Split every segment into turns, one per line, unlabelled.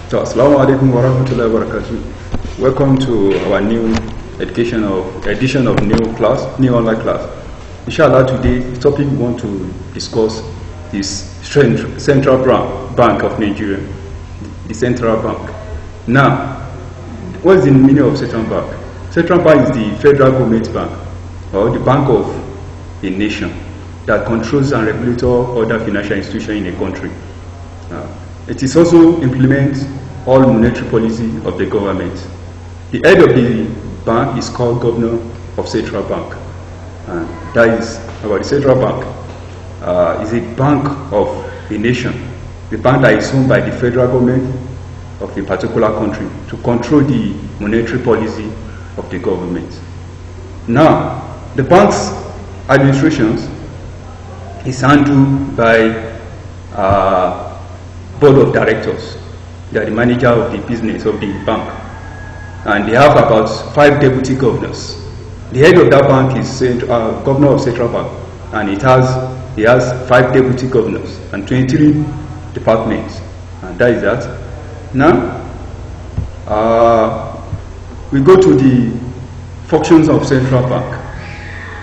So, Assalamu alaikum wa rahmatullahi wa barakatuh. Welcome to our new edition of new online class. Inshallah, today the topic we want to discuss is Central Bank of Nigeria, the Central Bank. Now, what is the meaning of Central Bank? Central Bank is the federal government bank, or the bank of a nation that controls and regulates all other financial institutions in a country. It is also implements all monetary policy of the government. The head of the bank is called Governor of Central Bank. That is about the Central Bank. Is a bank of a nation, the bank that is owned by the federal government of a particular country to control the monetary policy of the government. Now, the bank's administrations is handled by board of directors. They are the manager of the business of the bank, and they have about 5 deputy governors. The head of that bank is Governor of Central Bank, and he has 5 deputy governors and 23 departments, and that is that. Now, we go to the functions of Central Bank.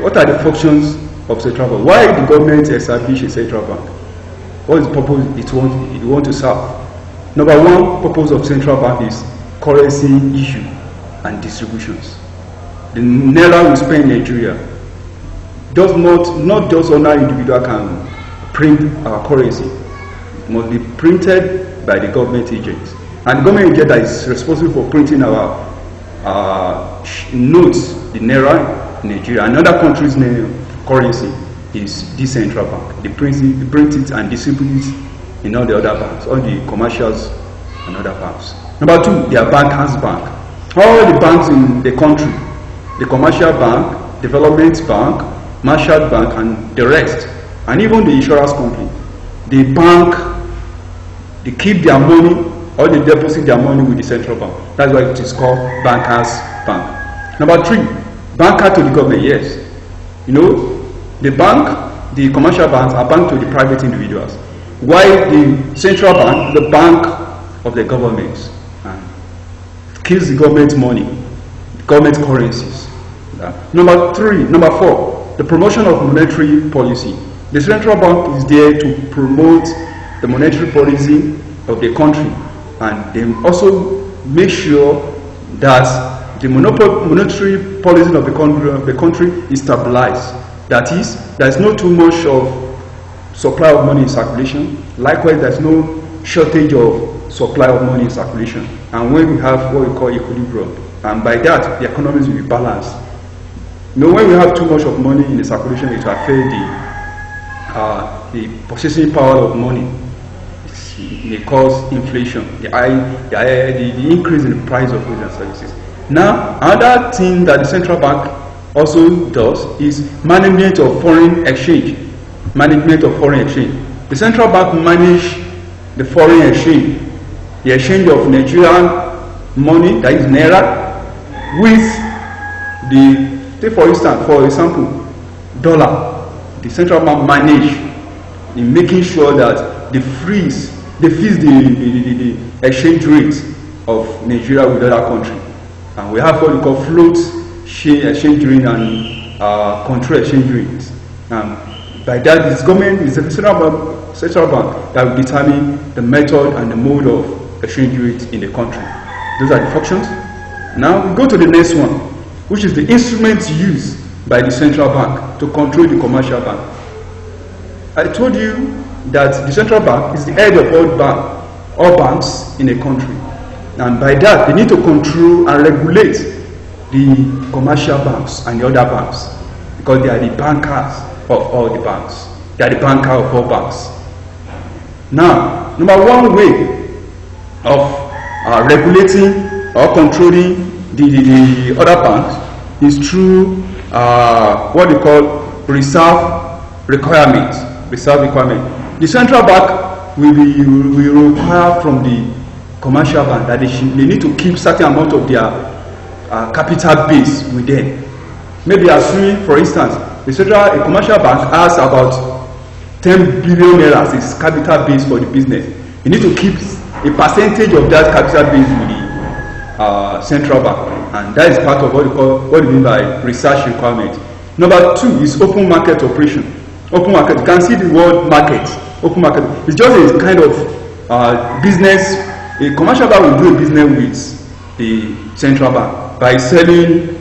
What are the functions of Central Bank? Why the government establish a Central Bank? What is the purpose it want to serve? Number one purpose of Central Bank is currency issue and distributions. The naira we spend in Nigeria does not just ordinary individual can print our currency. It must be printed by the government agents. And the government agent that is responsible for printing our notes, the naira in Nigeria, and other countries' currency is the Central Bank. They print it and distribute it in all the other banks, all the commercials and other banks. Number two, they are bankers' bank. All the banks in the country, the commercial bank, development bank, Marshall Bank, and the rest, and even the insurance company, they keep their money or they deposit their money with the Central Bank. That's why it is called bankers' bank. Number three, banker to the government. Yes, you know, the commercial banks are banked to the private individuals, while the Central Bank, the bank of the government, keeps the government money, government currencies. Number four, the promotion of monetary policy. The Central Bank is there to promote the monetary policy of the country, and they also make sure that the monetary policy of the country is stabilized. That is, there is not too much of supply of money in circulation. Likewise, there is no shortage of supply of money in circulation. And when we have what we call equilibrium, and by that, the economies will be balanced. You know, when we have too much of money in the circulation, it will affect the purchasing power of money. It may cause inflation, the increase in the price of goods and services. Now, another thing that the Central Bank also does is management of foreign exchange. The Central Bank manages the foreign exchange, the exchange of Nigerian money, that is naira, with for example, dollar. The Central Bank manage in making sure that they freeze the exchange rate of Nigeria with other countries. And we have what we call float exchange rate and control exchange rate. By that, this government is the Central Bank that will determine the method and the mode of exchange rate in the country. Those are the functions. Now we go to the next one, which is the instruments used by the Central Bank to control the commercial bank. I told you that the Central Bank is the head of all banks in a country. And by that, they need to control and regulate the commercial banks and the other banks, because they are the bankers of all the banks. They are the banker of all banks. Now, number one way of regulating or controlling the other banks is through what they call reserve requirement. The Central Bank will require from the commercial bank that they need to keep certain amount of their capital base with them. Maybe assuming, for instance, a commercial bank has about 10 billion naira as its capital base for the business. You need to keep a percentage of that capital base with the central bank, and that is part of what we mean by research requirement. Number 2 is open market operation. Open market, you can see the word market. Open market, it's just a kind of business. A commercial bank will do a business with the central bank by selling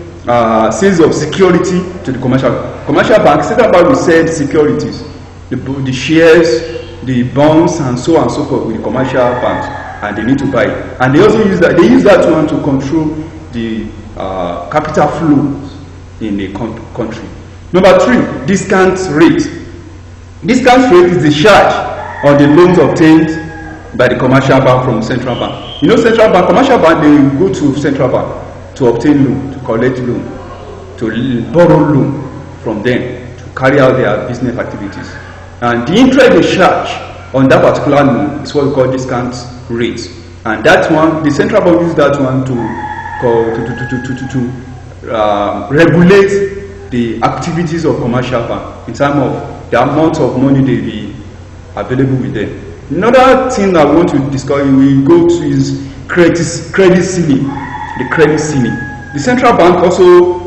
sales of security to the commercial bank. Central bank will sell securities, the shares, the bonds, and so on and so forth with the commercial banks, and they need to buy it. And they also use that. They use that one to control the capital flows in the country. Number 3, discount rate. Discount rate is the charge on the loans obtained by the commercial bank from central bank. You know, central bank, commercial bank, they go to central bank to obtain loan, to collect loan, to borrow loan from them to carry out their business activities. And the interest they charge on that particular loan is what we call discount rate. And that one, the central bank uses that one to regulate the activities of commercial bank in terms of the amount of money they be available with them. Another thing I want to discuss, we go to is credit ceiling. The credit ceiling. The central bank also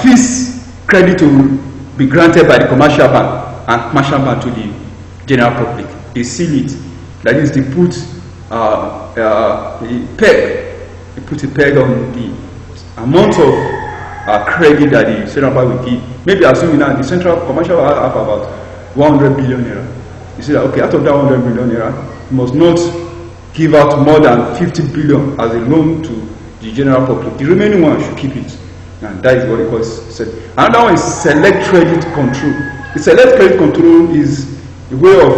fees credit to be granted by the commercial bank and commercial bank to the general public. They seal it. That is, they put a peg on the amount of credit that the central bank will give. Maybe assuming that the central commercial bank have about 100 billion naira. You see that, okay, out of that 100 billion naira, you must not give out more than 50 billion as a loan to the general public. The remaining one should keep it. And that is what it calls. Another one is select credit control. The select credit control is a way of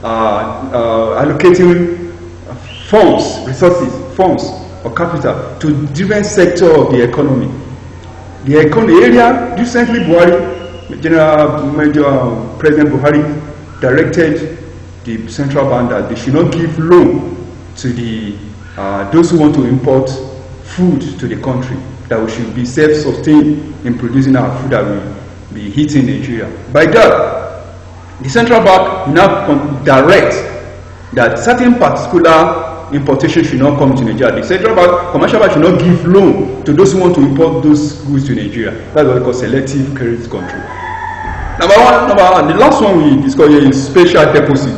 allocating funds, resources, funds or capital to different sectors of the economy. The area recently, President Buhari directed the central bank that they should not give loan to the those who want to import food to the country, that we should be self-sustained in producing our food that will be hitting Nigeria. By that, the central bank now directs that certain particular importation should not come to Nigeria. The central bank, commercial bank should not give loan to those who want to import those goods to Nigeria. That's what we call selective credit control. Number one, the last one we discuss here is special deposit.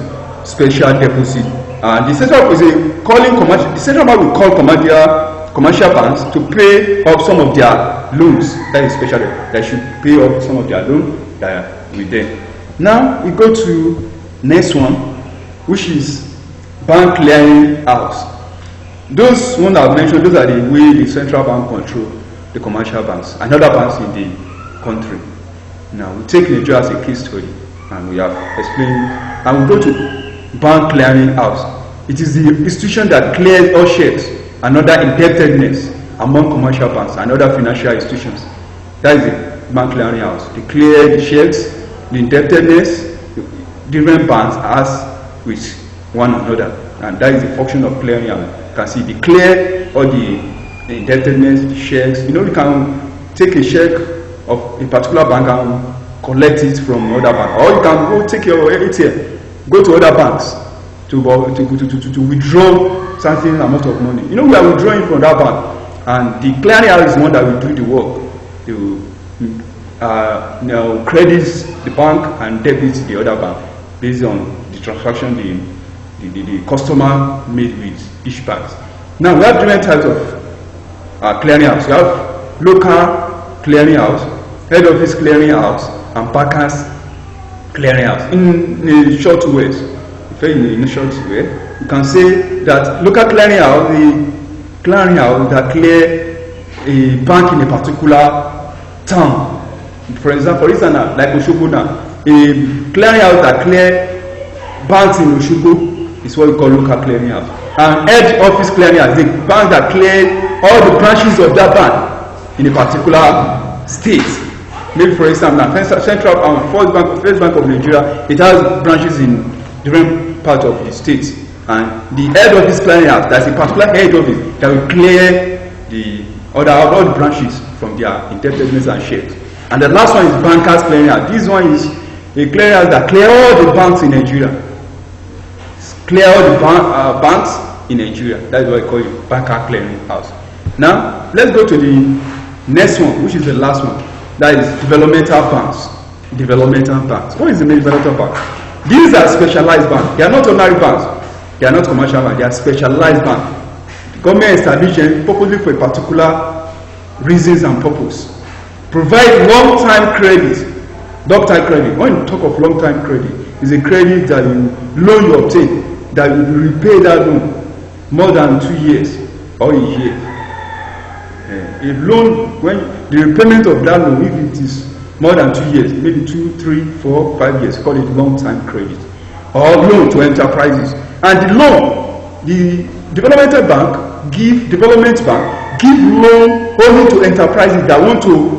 Special deposit. The central bank will call commercial banks to pay off some of their loans. That is special. They should pay off some of their loans that are with them. Now we go to next one, which is bank clearing house. Those ones I've mentioned, those are the way the central bank control the commercial banks and other banks in the country. Now we take Nigeria as a case study, and we have explained, and we go to bank clearing house. It is the institution that clears all checks and other indebtedness among commercial banks and other financial institutions. That is the bank clearing house. They clear the checks, the indebtedness different banks has with one another, and that is the function of clearing house. You can see they clear all the indebtedness, the checks. You know, you can take a check of a particular bank and collect it from another bank, or you can go take your ATM, go to other banks to withdraw certain amount of money. You know, we are withdrawing from that bank, and the clearing house is one that will do the work to credit the bank and debit the other bank based on the transaction the customer made with each bank. Now we have different types of clearing house. We have local clearing house, head office clearing house, and bankers clearing house. In a short way, you can say that local clearing house, the clearing house that clear a bank in a particular town. For instance, like Osogbo now, a clearing house that clear banks in Osogbo is what we call local clearing house. And head office clearing house, the bank that clear all the branches of that bank in a particular state. Maybe for instance, now Central First Bank of Nigeria, it has branches in different parts of the state, and the head office clearing house, that's a particular head office that will clear all the branches from their indebtedness and shares. And the last one is bankers clearing house. This one is a clearing house that clear all the banks in Nigeria. clear all the banks in Nigeria. That's what I call it, banker clearing house. Now, let's go to the next one, which is the last one. That is developmental banks. Developmental banks. What is the developmental bank? These are specialized banks. They are not ordinary banks. They are not commercial banks. They are specialized banks. The government established them purposely for a particular reasons and purpose. Provide long-time credit. Long-time credit. When you talk of long-time credit, it's a credit that loan you obtain, that you repay that loan more than 2 years or a year. A loan, when the repayment of that loan, if it is more than 2 years, maybe 2, 3, 4, 5 years, call it long-time credit or loan to enterprises. And the loan, the development bank give loan only to enterprises that want to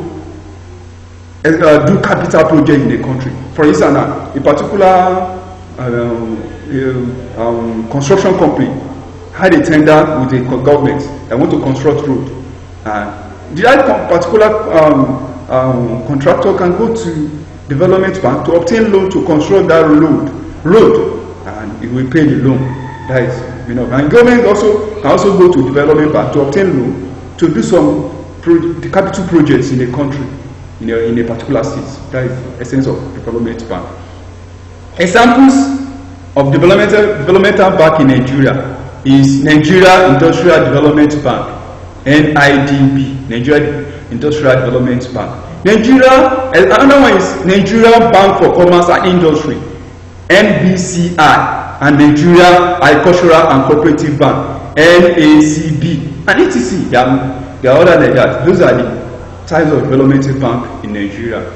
do capital project in the country. For instance, a particular construction company had a tender with the government that want to construct road. That particular contractor can go to development bank to obtain loan to construct that road, and it will pay the loan. That is, and government also can also go to development bank to obtain loan to do some capital projects in the country, in a particular state. That is the essence of development bank. Examples of developmental bank in Nigeria is Nigeria Industrial Development Bank, NIDB, Nigeria Industrial Development Bank. Another one is Nigeria Bank for Commerce and Industry, NBCI, and Nigeria Agricultural and Cooperative Bank, NACB, and etc. There are other than that. Those are the types of developmental bank in Nigeria.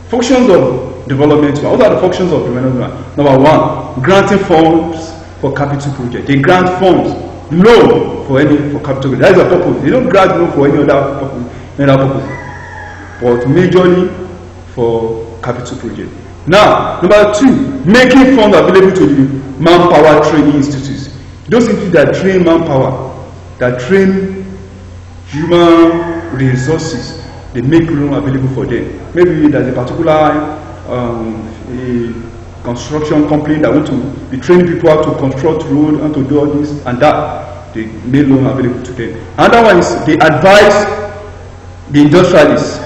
Functions of development bank. What are the functions of development bank? Number one, granting funds for capital project. They grant funds, loan for capital project. That is the purpose. They don't grant loan for any other purpose, but majorly for capital project. Now, number two, making funds available to the manpower training institutes. Those institutes that train manpower, that train human resources, they make loan available for them. Maybe there's a particular construction company that want to be training people how to construct road and to do all this and that. They make loan available to them. Another one is they advise the industrialists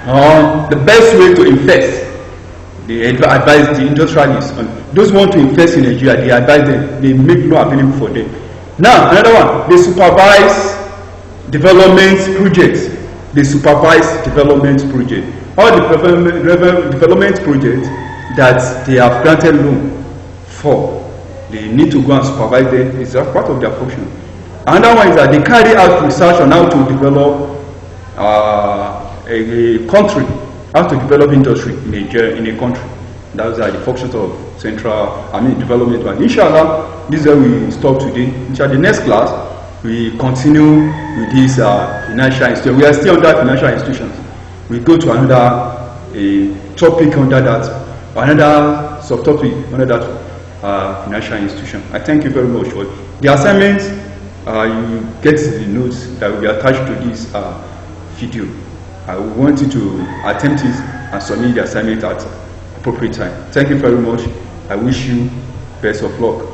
on the best way to invest. They advise the industrialists on those who want to invest in Nigeria. They advise them. They make loan available for them. Now another one, they supervise development projects. They supervise development projects. All the development projects that they have granted loan for, they need to go and supervise them. It's part of their function. Another one is that they carry out research on how to develop a country, how to develop industry in a country. Those are the functions of development bank. Inshallah, this is where we stop today. Inshallah, the next class we continue with this financial institution. We are still under financial institutions. We go to another topic under that, another subtopic under that financial institution. I thank you very much for the assignments. You get the notes that will be attached to this video. I want you to attempt it and submit the assignment at appropriate time. Thank you very much. I wish you best of luck.